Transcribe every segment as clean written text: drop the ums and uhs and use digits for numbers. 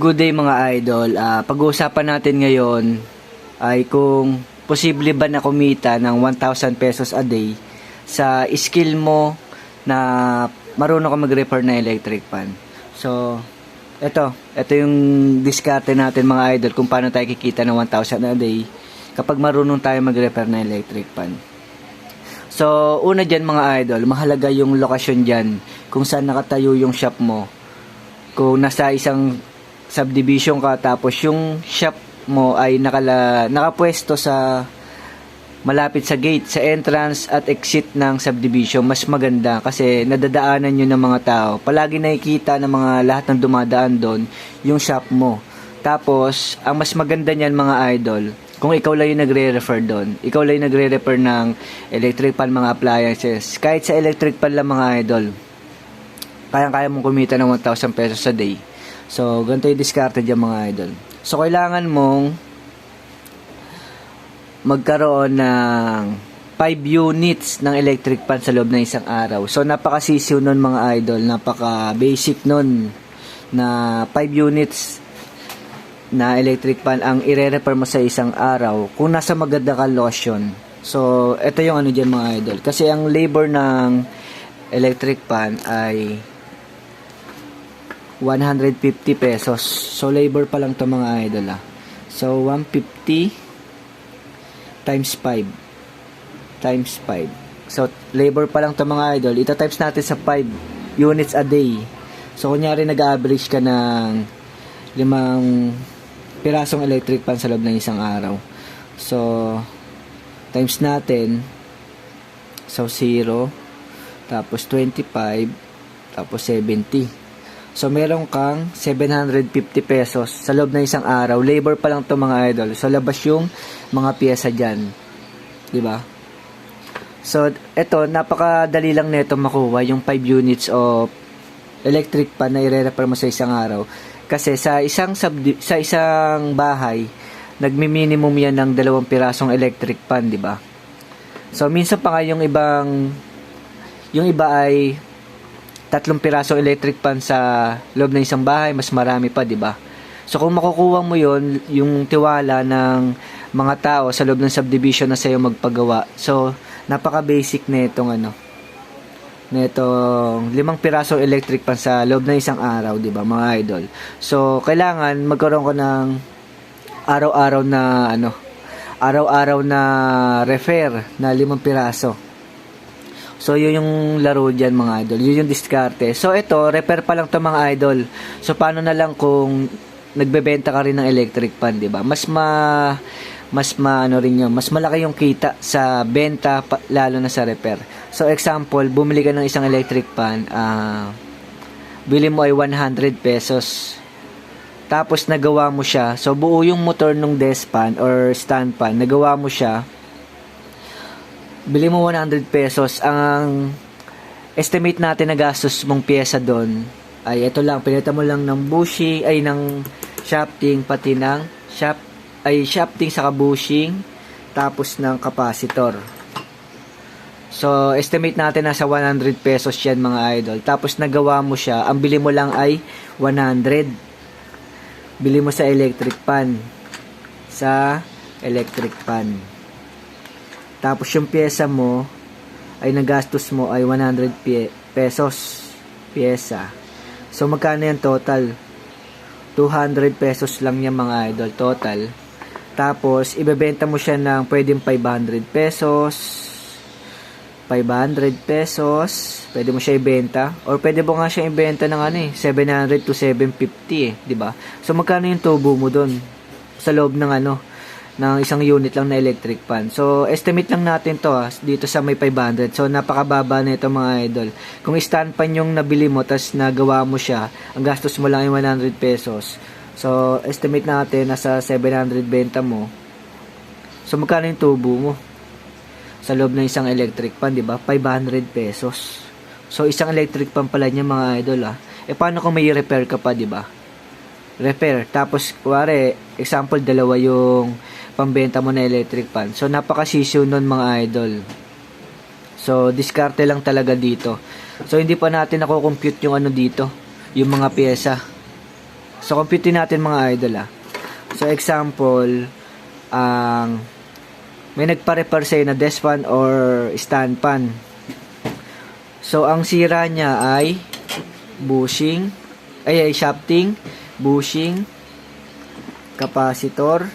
Good day mga idol. Pag-uusapan natin ngayon ay kung posible ba na kumita ng 1,000 pesos a day sa skill mo na marunong ka mag-repair na electric fan. So, ito yung diskarte natin mga idol kung paano tayo kikita ng 1,000 a day kapag marunong tayo mag-repair na electric fan. So, una dyan mga idol, mahalaga yung lokasyon dyan kung saan nakatayo yung shop mo. Kung nasa isang subdivision ka tapos yung shop mo ay nakapwesto sa malapit sa gate, sa entrance at exit ng subdivision, mas maganda kasi nadadaanan nyo ng mga tao. Palagi nakikita ng mga lahat ng dumadaan doon yung shop mo. Tapos, ang mas maganda niyan mga idol, kung ikaw lang yung nagre-refer doon, ikaw lang yung nagre-refer ng electric pan, mga appliances, kahit sa electric pan lang mga idol, kaya mong kumita ng 1,000 pesos a day. So, ganito yung diskarte dyan mga idol. So, kailangan mong magkaroon ng 5 units ng electric pan sa loob ng isang araw. So, napaka-sisiw nun mga idol. Napaka-basic nun na 5 units na electric pan ang ire-repair mo sa isang araw kung nasa maganda ka location. So, ito yung ano dyan mga idol. Kasi ang labor ng electric pan ay 150 pesos. So, labor pa lang to mga idol So, 150 times 5. Times 5. So, labor pa lang to mga idol. Ito times natin sa 5 units a day. So, kunyari nag-average ka ng 5 pirasong electric pan sa loob ng isang araw. So, times natin. So, 0. Tapos, 25. Tapos, 70. So, meron kang 750 pesos sa loob ng isang araw. Labor pa lang to mga idol. So, labas yung mga pyesa dyan. Diba? So, eto, napakadali lang nito makuha yung 5 units of electric pan na i-repair mo sa isang araw. Kasi sa isang bahay, nagmi-minimum yan ng 2 pirasong electric pan, diba? So, minsan pa nga yung iba ay 3 pirasong electric pan sa loob ng isang bahay, mas marami pa, di ba? So, kung makukuha mo yon yung tiwala ng mga tao sa loob ng subdivision na sa'yo magpagawa. So, napaka-basic na itong netong 5 pirasong electric pan sa loob ng isang araw, di ba, mga idol? So, kailangan magkaroon ko ng araw-araw na repair na 5 piraso. So, yun yung laro dyan mga idol. Yun yung diskarte. So, ito, repair pa lang to mga idol. So, paano na lang kung nagbebenta ka rin ng electric pan, di ba? Mas malaki yung kita sa benta, lalo na sa repair. So, example, bumili ka ng isang electric pan, bili mo ay 100 pesos. Tapos, nagawa mo siya. So, buo yung motor ng desk pan or stand pan. Nagawa mo siya. Bili mo 100 pesos. Ang estimate natin na gastos mong pyesa doon ay ito lang. Pinita mo lang ng bushing, ay ng shafting, pati ng shafting sa bushing, tapos ng capacitor. So, estimate natin nasa 100 pesos yan mga idol. Tapos nagawa mo siya. Ang bili mo lang ay 100. Bili mo sa electric pan. Tapos yung pyesa mo ay nagastos mo ay 100 pesos pyesa. So magkano yan total? 200 pesos lang yan mga idol total. Tapos ibebenta mo siya ng pwedeng 500 pesos. 500 pesos. Pwede mo siya ibenta or pwede mo nga siya ibenta ng 700 to 750 di ba? So magkano yung tubo mo doon sa loob ng ng isang unit lang na electric pan. So, estimate lang natin to dito sa may 500. So, napakababa na ito mga idol. Kung stand pan yung nabili mo, tas nagawa mo siya, ang gastos mo lang ay 100 pesos. So, estimate natin nasa 700 benta mo. So, magkano yung tubo mo? Sa loob ng isang electric pan, di ba? 500 pesos. So, isang electric pan pala niya mga idol paano kung may repair ka pa, di ba? Repair. Tapos, kuwari, example, 2 yung pambenta mo na electric pan. So, napaka-sisiw nun mga idol. So, diskarte lang talaga dito. So, hindi pa natin nako-compute yung dito. Yung mga pyesa. So, compute natin mga idol So, example, may nagpa-repair sa'yo na desk fan or stand fan. So, ang sira niya ay bushing, shafting, bushing, capacitor,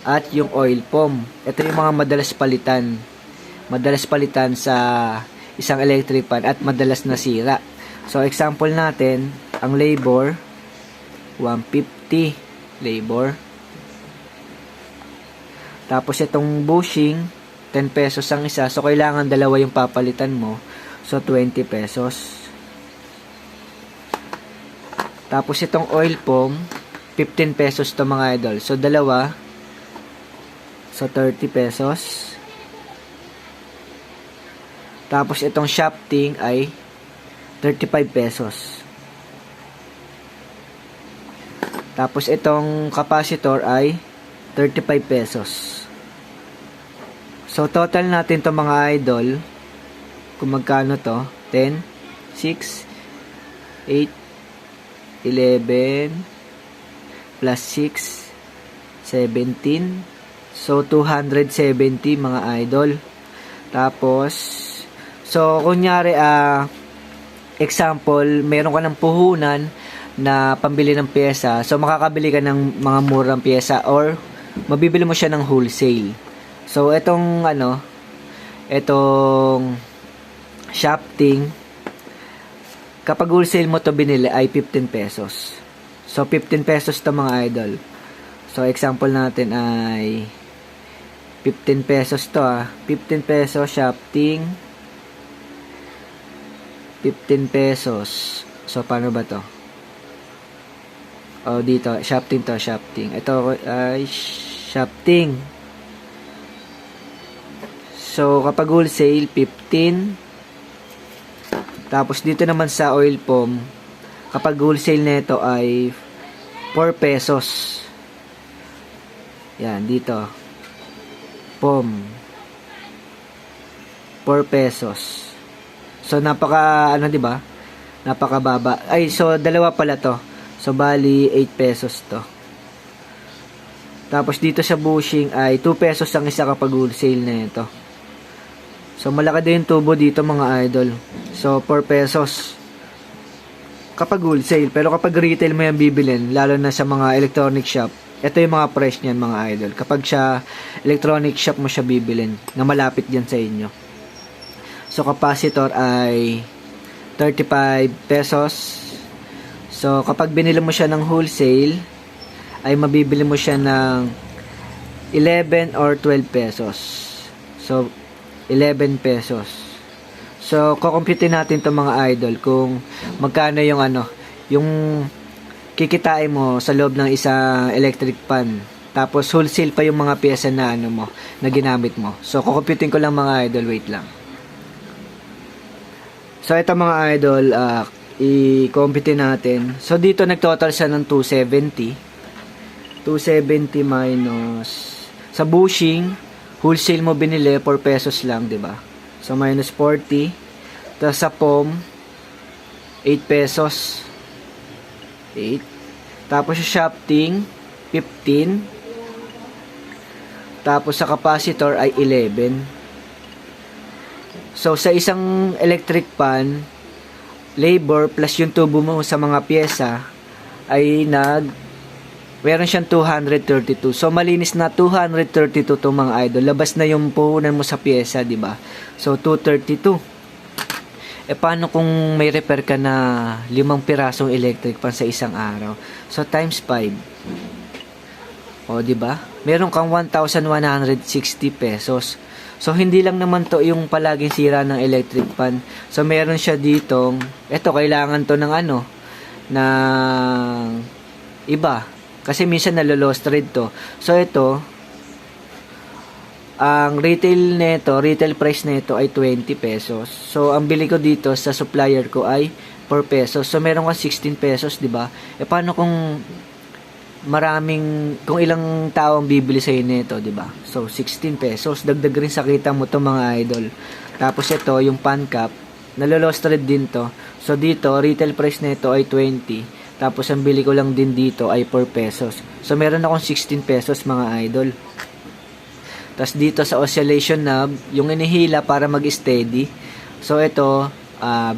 at yung oil pump. Ito yung mga madalas palitan. Madalas palitan sa isang electric fan at madalas nasira. So, example natin, ang labor, 150 labor. Tapos, itong bushing, 10 pesos ang isa. So, kailangan dalawa yung papalitan mo. So, 20 pesos. Tapos, itong oil pump, 15 pesos to mga idol. So, dalawa. So, 30 pesos. Tapos, itong shafting ay 35 pesos. Tapos, itong capacitor ay 35 pesos. So, total natin to mga idol. Kung magkano to? 10, 6, 8, 11, plus 6, 17. So, 270 mga idol. Tapos, so, kunyari, example, meron ka ng puhunan na pambili ng pyesa. So, makakabili ka ng mga murang pyesa or mabibili mo siya ng wholesale. So, itong shafting, kapag wholesale mo to binili ay 15 pesos. So, 15 pesos to mga idol. So, example natin ay 15 pesos to 15 pesos shafting, 15 pesos. So, paano ba to? Dito, shafting to, shafting. Ito ay shafting. So, kapag wholesale, 15. Tapos, dito naman sa oil pump, kapag wholesale nito ay 4 pesos. Yan, dito. Pump. 4 pesos. So, diba? Napakababa. So, dalawa pala to. So, bali, 8 pesos to. Tapos, dito sa bushing ay 2 pesos ang isa kapag wholesale na ito. So, malaki din yung tubo dito mga idol. So, 4 pesos kapag wholesale. Pero kapag retail mo yan bibilin, lalo na sa mga electronic shop, ito yung mga price niyan mga idol. Kapag sa electronic shop mo siya bibilin, na malapit dyan sa inyo. So, capacitor ay 35 pesos. So, kapag binili mo siya ng wholesale, ay mabibili mo siya ng 11 or 12 pesos. So, 11 pesos. So, kukumpute natin to mga idol kung magkano yung yung kikitain mo sa loob ng isang electric fan. Tapos, wholesale pa yung mga pyesa na na ginamit mo. So, kukumputin ko lang mga idol. Wait lang. So, ito mga idol, i-compute natin. So, dito nagtotal siya ng 270. 270 minus sa bushing, wholesale mo binili 4 pesos lang, 'di ba? So minus 40. Tapos sa pump 8 pesos. 8. Tapos sa shafting 15. Tapos sa capacitor ay 11. So sa isang electric fan, labor plus yung tubo mo sa mga pyesa ay meron siyang 232. So, malinis na 232 to mga idol. Labas na yung puhunan mo sa pyesa, di ba? So, 232. Paano kung may repair ka na 5 pirasong electric fan sa isang araw? So, times 5. Di ba? Meron kang 1,160 pesos. So, hindi lang naman to yung palaging sira ng electric fan. So, meron siya ditong, kailangan to ng iba. Kasi minsan nalo-lost trade to. So, ito, ang retail price nito ay 20 pesos. So, ang bili ko dito sa supplier ko ay 4 pesos. So, meron ka 16 pesos, di ba? Paano kung kung ilang tao ang bibili sa nito, di ba? So, 16 pesos. Dagdag rin sa kita mo to mga idol. Tapos, ito, yung pan cap, nalo-lost trade din to. So, dito, retail price nito ay 20. Tapos ang bili ko lang din dito ay 4 pesos. So meron akong 16 pesos mga idol. Tapos dito sa oscillation knob, yung inihila para mag-steady. So ito,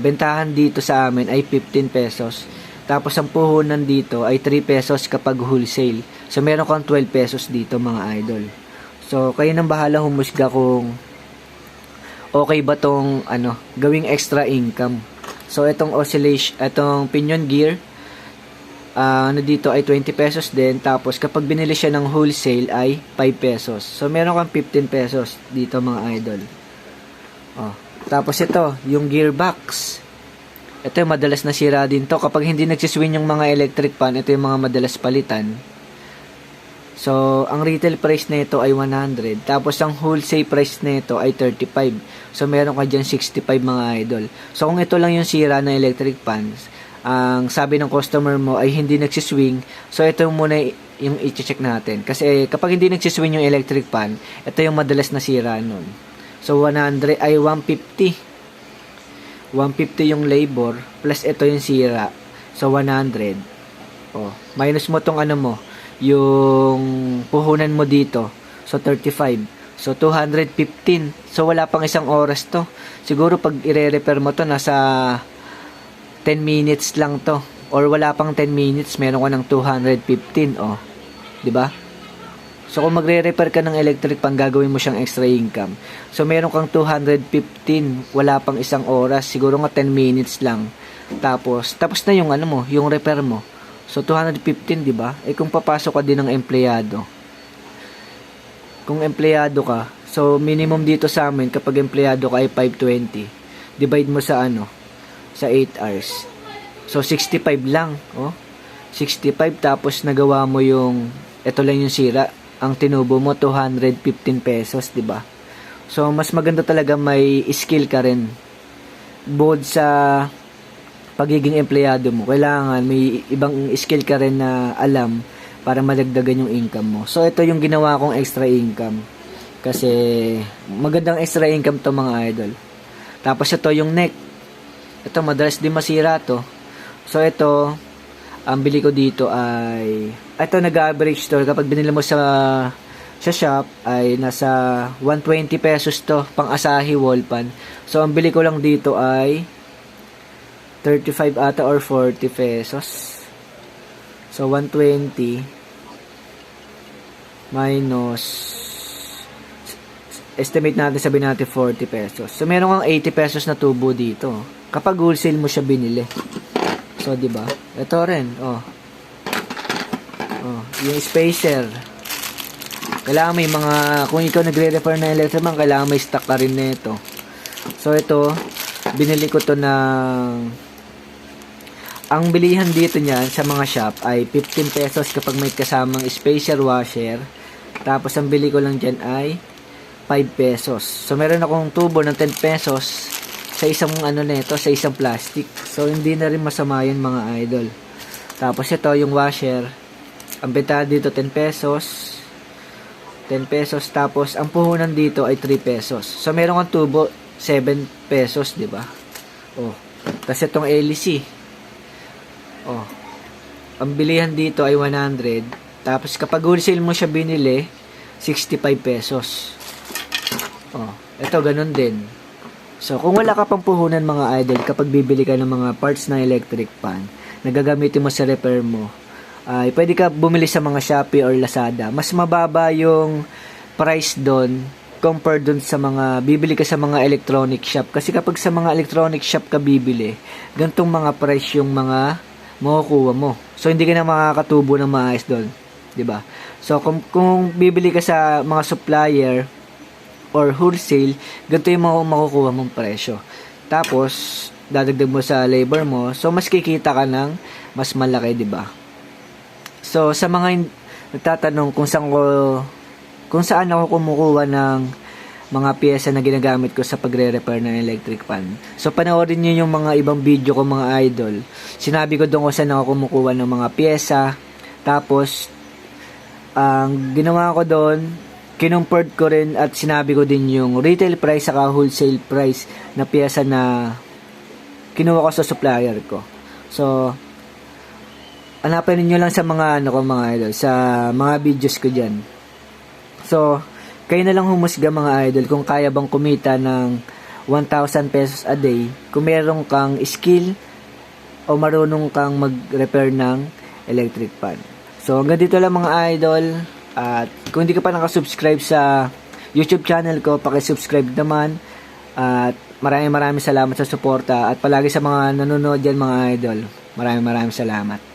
bentahan dito sa amin ay 15 pesos. Tapos ang puhunan dito ay 3 pesos kapag wholesale. So meron kang 12 pesos dito mga idol. So kayo nang bahala humusga kung okay ba tong gawing extra income. So itong oscillation, itong pinion gear, dito ay 20 pesos din. Tapos kapag binili siya ng wholesale ay 5 pesos. So meron kang 15 pesos dito mga idol. Tapos ito, yung gearbox. Ito yung madalas nasira din to. Kapag hindi nagsiswing yung mga electric pan, ito yung mga madalas palitan. So, ang retail price nito ay 100. Tapos, ang wholesale price nito ay 35. So, meron ka dyan 65 mga idol. So, kung ito lang yung sira ng electric pans, ang sabi ng customer mo ay hindi nagsiswing. So, ito muna yung i-check natin. Kasi, kapag hindi nagsiswing yung electric pan, ito yung madalas nasira nun. So, 100 ay 150. 150 yung labor, plus ito yung sira. So, 100. Minus mo tong yung puhunan mo dito. So, 35. So, 215. So, wala pang isang oras to. Siguro, pag i-repair mo to, nasa 10 minutes lang to. Or wala pang 10 minutes, meron ka ng 215. Diba? So, kung magre-repair ka ng electric pan, gagawin mo siyang extra income. So, meron kang 215. Wala pang isang oras. Siguro nga 10 minutes lang. Tapos na yung yung repair mo. So, 215, di ba? Kung papasok ka din ng empleyado. Kung empleyado ka, so, minimum dito sa amin, kapag empleyado ka ay 520. Divide mo sa sa 8 hours. So, 65 lang. 65, tapos nagawa mo yung, ito lang yung sira. Ang tinubo mo 215 pesos, 'di ba? So mas maganda talaga may skill ka rin. Bukod sa pagiging empleyado mo, kailangan may ibang skill ka rin na alam para malagdagan yung income mo. So ito yung ginawa kong extra income. Kasi magandang extra income to mga idol. Tapos ito yung neck. Ito madalas din masira to. So ito, ang bili ko dito ay ito nag-average to kapag binili mo sa shop ay nasa 120 pesos to pang Asahi wall pan. So ang bili ko lang dito ay 35 ata or 40 pesos. So 120 minus estimate natin, sabihin natin 40 pesos. So meron kang 80 pesos na tubo dito kapag wholesale mo siya binili. So, di ba? Ito rin, yung spacer. Kailangan may kung ikaw nagre-repair na electric man, kailangan may stock ka rin nito. So, ito, binili ko to ang bilihan dito niyan sa mga shop ay 15 pesos kapag may kasamang spacer washer. Tapos, ang bili ko lang dyan ay 5 pesos. So, meron akong tubo ng 10 pesos sa isang nito, sa isang plastic. So, hindi na rin masama yun mga idol. Tapos ito, yung washer. Ang benta dito, 10 pesos. 10 pesos. Tapos, ang puhunan dito ay 3 pesos. So, meron kang tubo, 7 pesos, di ba? Tapos itong LC. Ang bilihan dito ay 100. Tapos, kapag wholesale mo siya binili, 65 pesos. Ito, ganun din. So, kung wala ka pang puhunan mga idol, kapag bibili ka ng mga parts ng electric pan, nagagamitin mo sa repair mo, ay pwede ka bumili sa mga Shopee or Lazada. Mas mababa yung price doon compared doon sa mga bibili ka sa mga electronic shop. Kasi kapag sa mga electronic shop ka bibili, gantong mga price yung mga makukuha mo. So, hindi ka na makakatubo ng maayos doon. 'Di ba? So, kung bibili ka sa mga supplier or wholesale, ganito yung makukuha mong presyo. Tapos, dadagdag mo sa labor mo, so mas kikita ka ng mas malaki, di ba? So, sa mga nagtatanong kung saan ako kumukuha ng mga piyesa na ginagamit ko sa pagre-repair ng electric pan. So, panoorin niyo yung mga ibang video ko mga idol. Sinabi ko doon kung saan ako kumukuha ng mga piyesa. Tapos, ang ginawa ko doon, kinumport ko rin at sinabi ko din yung retail price saka wholesale price na piyesa na kinuha ko sa supplier ko. So, hanapin niyo lang sa mga ano ko mga idol, sa mga videos ko diyan. So, kayo na lang humusga mga idol kung kaya bang kumita ng 1,000 pesos a day kung meron kang skill o marunong kang mag-repair ng electric fan. So, hanggang dito lang mga idol. At kung hindi ka pa nakasubscribe sa YouTube channel ko, paki-subscribe naman. At maraming salamat sa suporta. At palagi sa mga nanonood dyan mga idol, maraming salamat.